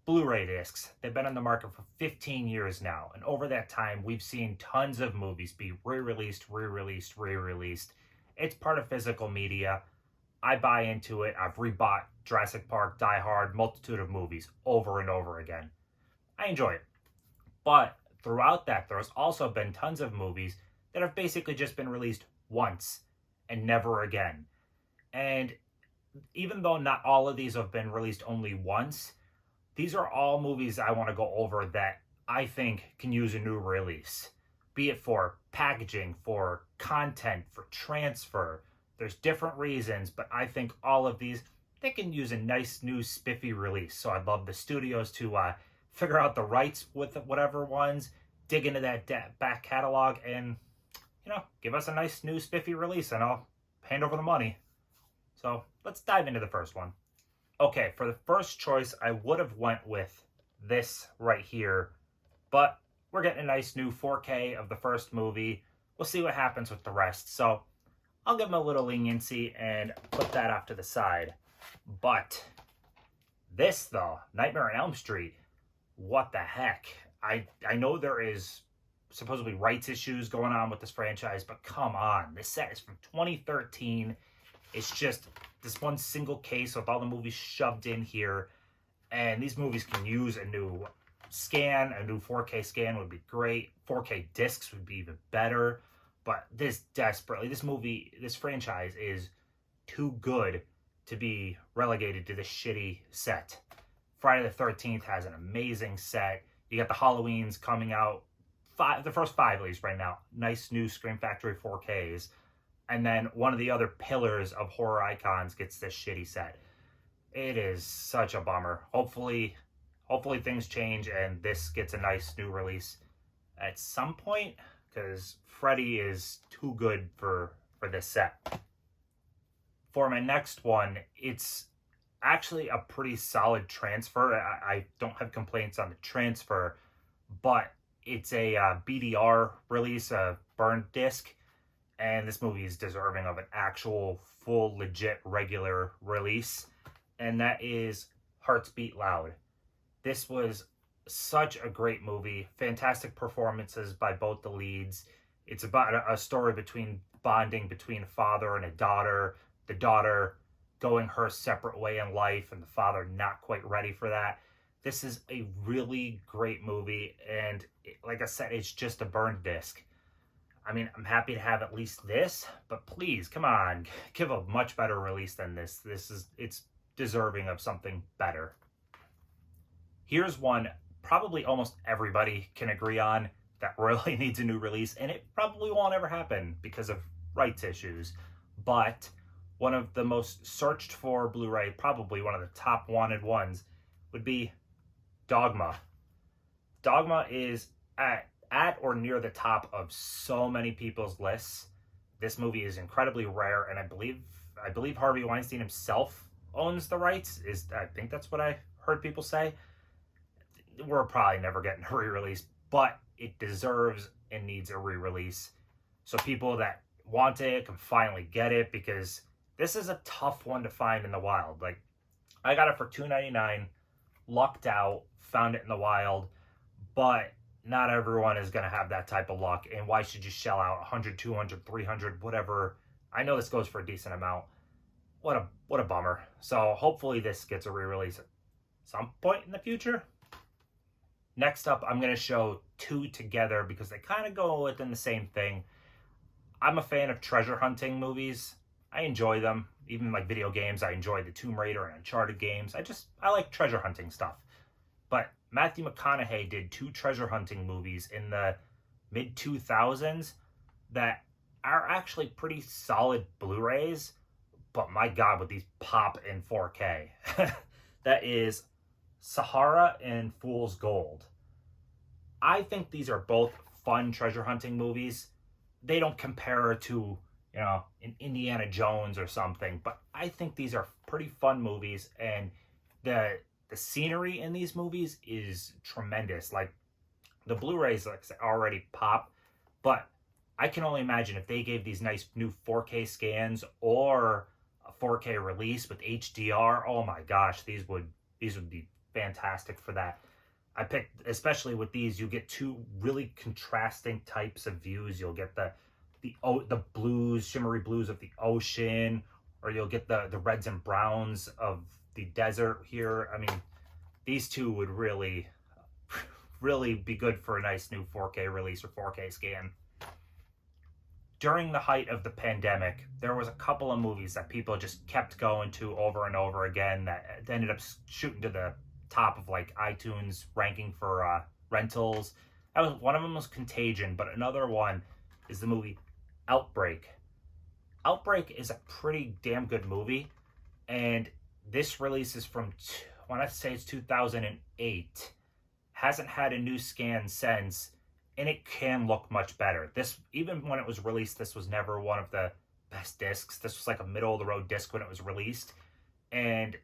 Blu-ray discs, they've been on the market for 15 years now. And over that time, we've seen tons of movies be re-released, re-released, re-released. It's part of physical media. I buy into it. I've rebought Jurassic Park, Die Hard, multitude of movies over and over again. I enjoy it. But throughout that, there's also been tons of movies that have basically just been released once and never again. And even though not all of these have been released only once, these are all movies I want to go over that I think can use a new release. Be it for packaging, for content, for transfer. There's different reasons, but I think all of these, they can use a nice new spiffy release. So I'd love the studios to figure out the rights with whatever ones, dig into that back catalog, and, give us a nice new spiffy release, and I'll hand over the money. So let's dive into the first one. Okay, for the first choice, I would have went with this right here, but we're getting a nice new 4K of the first movie. We'll see what happens with the rest. So I'll give them a little leniency and put that off to the side. But this, though, Nightmare on Elm Street, what the heck? I know there is supposedly rights issues going on with this franchise, but come on. This set is from 2013. It's just this one single case with all the movies shoved in here. And these movies can use a new scan. A new 4K scan would be great. 4K discs would be even better. But this franchise is too good to be relegated to this shitty set. Friday the 13th has an amazing set. You got the Halloweens coming out. The first 5 at least right now. Nice new Scream Factory 4Ks. And then one of the other pillars of horror icons gets this shitty set. It is such a bummer. Hopefully things change and this gets a nice new release at some point, because Freddy is too good for this set. For my next one, it's actually a pretty solid transfer. I don't have complaints on the transfer, but it's a BDR release, a burned disc. And this movie is deserving of an actual, full, legit, regular release. And that is Hearts Beat Loud. This was such a great movie. Fantastic performances by both the leads. It's about a story bonding between a father and a daughter. The daughter going her separate way in life, and the father not quite ready for that. This is a really great movie. And like I said, it's just a burned disc. I mean, I'm happy to have at least this, but please, come on, give a much better release than this. It's deserving of something better. Here's one probably almost everybody can agree on that really needs a new release, and it probably won't ever happen because of rights issues. But one of the most searched for Blu-ray, probably one of the top wanted ones, would be Dogma. Dogma is at or near the top of so many people's lists. This movie is incredibly rare, and I believe Harvey Weinstein himself owns the rights. I think that's what I heard people say. We're probably never getting a re-release, but it deserves and needs a re-release. So people that want it can finally get it, because this is a tough one to find in the wild. Like, I got it for $2.99, lucked out, found it in the wild, but not everyone is going to have that type of luck. And why should you shell out $100, $200, $300, whatever? I know this goes for a decent amount. What a bummer. So hopefully this gets a re-release at some point in the future. Next up, I'm going to show two together because they kind of go within the same thing. I'm a fan of treasure hunting movies. I enjoy them. Even like video games, I enjoy the Tomb Raider and Uncharted games. I like treasure hunting stuff. But Matthew McConaughey did 2 treasure hunting movies in the mid-2000s that are actually pretty solid Blu-rays, but my God, would these pop in 4K. That is Sahara and Fool's Gold. I think these are both fun treasure hunting movies. They don't compare to, an Indiana Jones or something, but I think these are pretty fun movies, and the scenery in these movies is tremendous. Like, the Blu-rays, like I said, already pop, but I can only imagine if they gave these nice new 4K scans or a 4K release with HDR. Oh my gosh, these would be fantastic for that. I picked, especially with these, you get two really contrasting types of views. You'll get the blues, shimmery blues of the ocean, or you'll get the reds and browns of the desert here. I mean, these two would really, really be good for a nice new 4K release or 4K scan. During the height of the pandemic, there was a couple of movies that people just kept going to over and over again that ended up shooting to the top of like iTunes ranking for rentals. One of them was Contagion, but another one is the movie Outbreak. Outbreak is a pretty damn good movie, and this release is from, I want to say it's 2008. Hasn't had a new scan since, and it can look much better. This, even when it was released, this was never one of the best discs. This was like a middle-of-the-road disc when it was released, and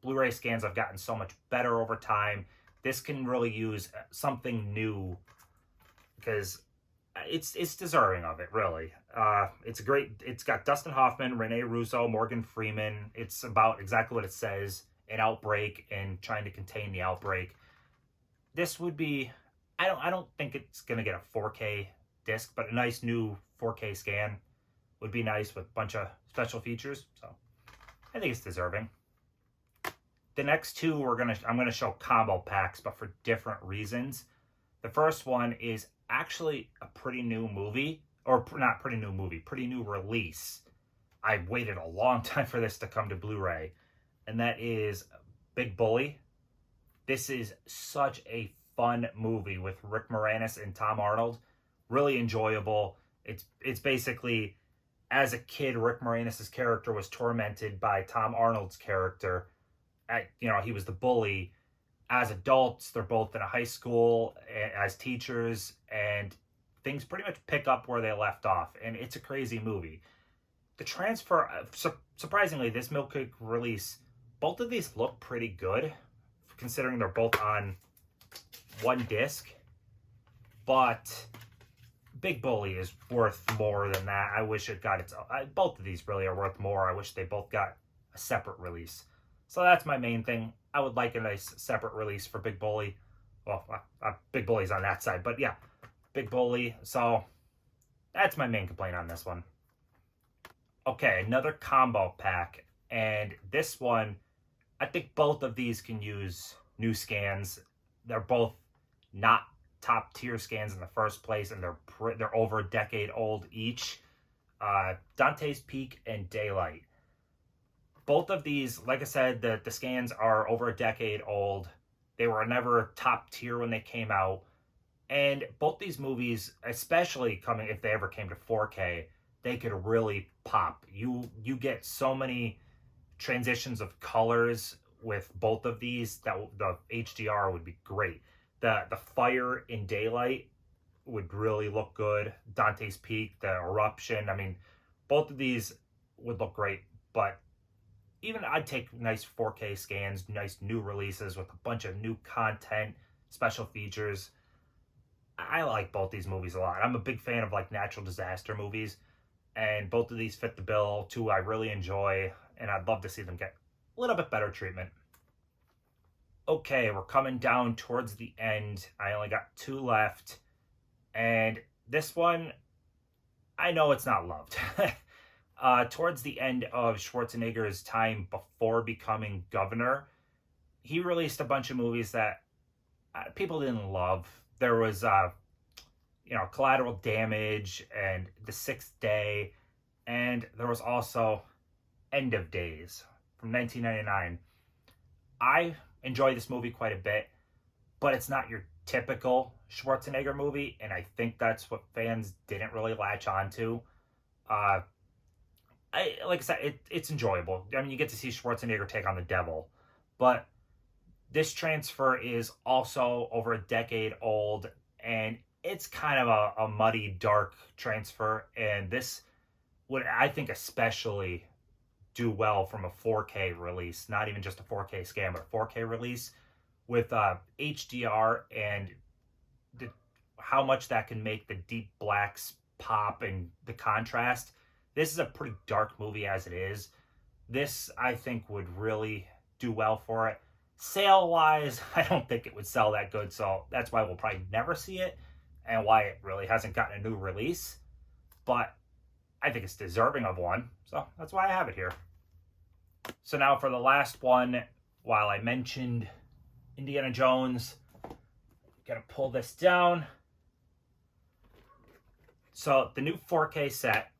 Blu-ray scans have gotten so much better over time. This can really use something new because it's deserving of it, really. It's got Dustin Hoffman, Rene Russo, Morgan Freeman. It's about exactly what it says, an outbreak and trying to contain the outbreak. This would be, I don't think it's going to get a 4K disc, but a nice new 4K scan would be nice with a bunch of special features. So I think it's deserving. The next two I'm gonna show combo packs, but for different reasons. The first one is actually a pretty new movie, or not pretty new movie, pretty new release. I waited a long time for this to come to Blu-ray, and that is Big Bully. This is such a fun movie with Rick Moranis and Tom Arnold. Really enjoyable. It's basically, as a kid, Rick Moranis' character was tormented by Tom Arnold's character. He was the bully. As adults, they're both in a high school as teachers, and things pretty much pick up where they left off, and it's a crazy movie. The transfer, surprisingly, this Milkcake release, both of these look pretty good, considering they're both on one disc, but Big Bully is worth more than that. I wish it got its own. Both of these really are worth more. I wish they both got a separate release. So that's my main thing. I would like a nice separate release for Big Bully. Well, Big Bully's on that side, but yeah, Big Bully. So that's my main complaint on this one. Okay, another combo pack. And this one, I think both of these can use new scans. They're both not top tier scans in the first place, and they're over a decade old each. Dante's Peak and Daylight. Both of these, like I said, the scans are over a decade old. They were never top tier when they came out. And both these movies, especially if they ever came to 4K, they could really pop. You get so many transitions of colors with both of these that the HDR would be great. The fire in Daylight would really look good. Dante's Peak, the eruption. I mean, both of these would look great, but even I'd take nice 4K scans, nice new releases with a bunch of new content, special features. I like both these movies a lot. I'm a big fan of like natural disaster movies, and both of these fit the bill. Two I really enjoy, and I'd love to see them get a little bit better treatment. Okay, we're coming down towards the end. I only got two left, and this one, I know it's not loved. Towards the end of Schwarzenegger's time before becoming governor, he released a bunch of movies that people didn't love. There was, Collateral Damage and The Sixth Day, and there was also End of Days from 1999. I enjoy this movie quite a bit, but it's not your typical Schwarzenegger movie, and I think that's what fans didn't really latch onto. Like I said, it's enjoyable. I mean, you get to see Schwarzenegger take on the devil, but this transfer is also over a decade old, and it's kind of a muddy, dark transfer, and this would, I think, especially do well from a 4K release, not even just a 4K scan, but a 4K release with HDR and how much that can make the deep blacks pop and the contrast. This is a pretty dark movie as it is. This, I think, would really do well for it. Sale-wise, I don't think it would sell that good, so that's why we'll probably never see it, and why it really hasn't gotten a new release. But I think it's deserving of one, so that's why I have it here. So now for the last one, while I mentioned Indiana Jones, gotta pull this down. So the new 4K set,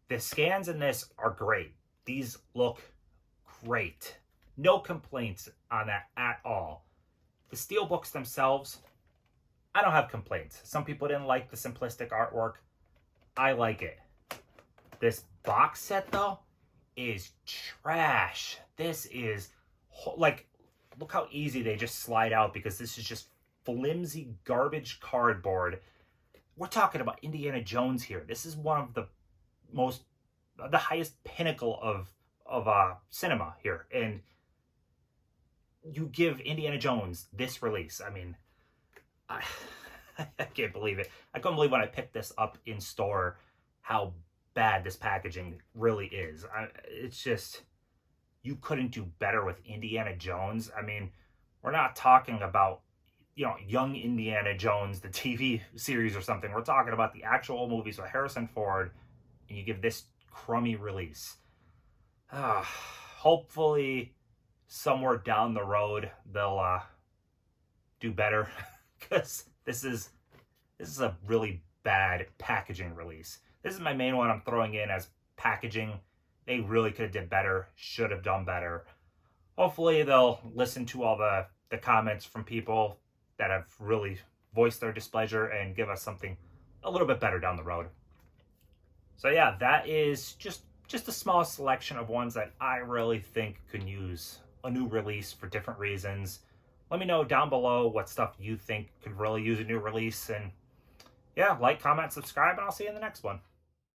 the scans in this are great. These look great. No complaints on that at all. The steelbooks themselves, I don't have complaints. Some people didn't like the simplistic artwork. I like it. This box set, though, is trash. This is, like, look how easy they just slide out, because this is just flimsy garbage cardboard. We're talking about Indiana Jones here. This is one of the highest pinnacle of cinema here. And you give Indiana Jones this release. I mean, I can't believe it. I couldn't believe when I picked this up in store how bad this packaging really is. It's just, you couldn't do better with Indiana Jones. I mean, we're not talking about, you know, young Indiana Jones, the TV series or something. We're talking about the actual movies with Harrison Ford, and you give this crummy release. Hopefully somewhere down the road they'll do better, because this is a really bad packaging release. This is my main one I'm throwing in as packaging. They really could have did better, should have done better. Hopefully they'll listen to all the comments from people that have really voiced their displeasure and give us something a little bit better down the road. So yeah, that is just a small selection of ones that I really think could use a new release for different reasons. Let me know down below what stuff you think could really use a new release. And yeah, like, comment, subscribe, and I'll see you in the next one.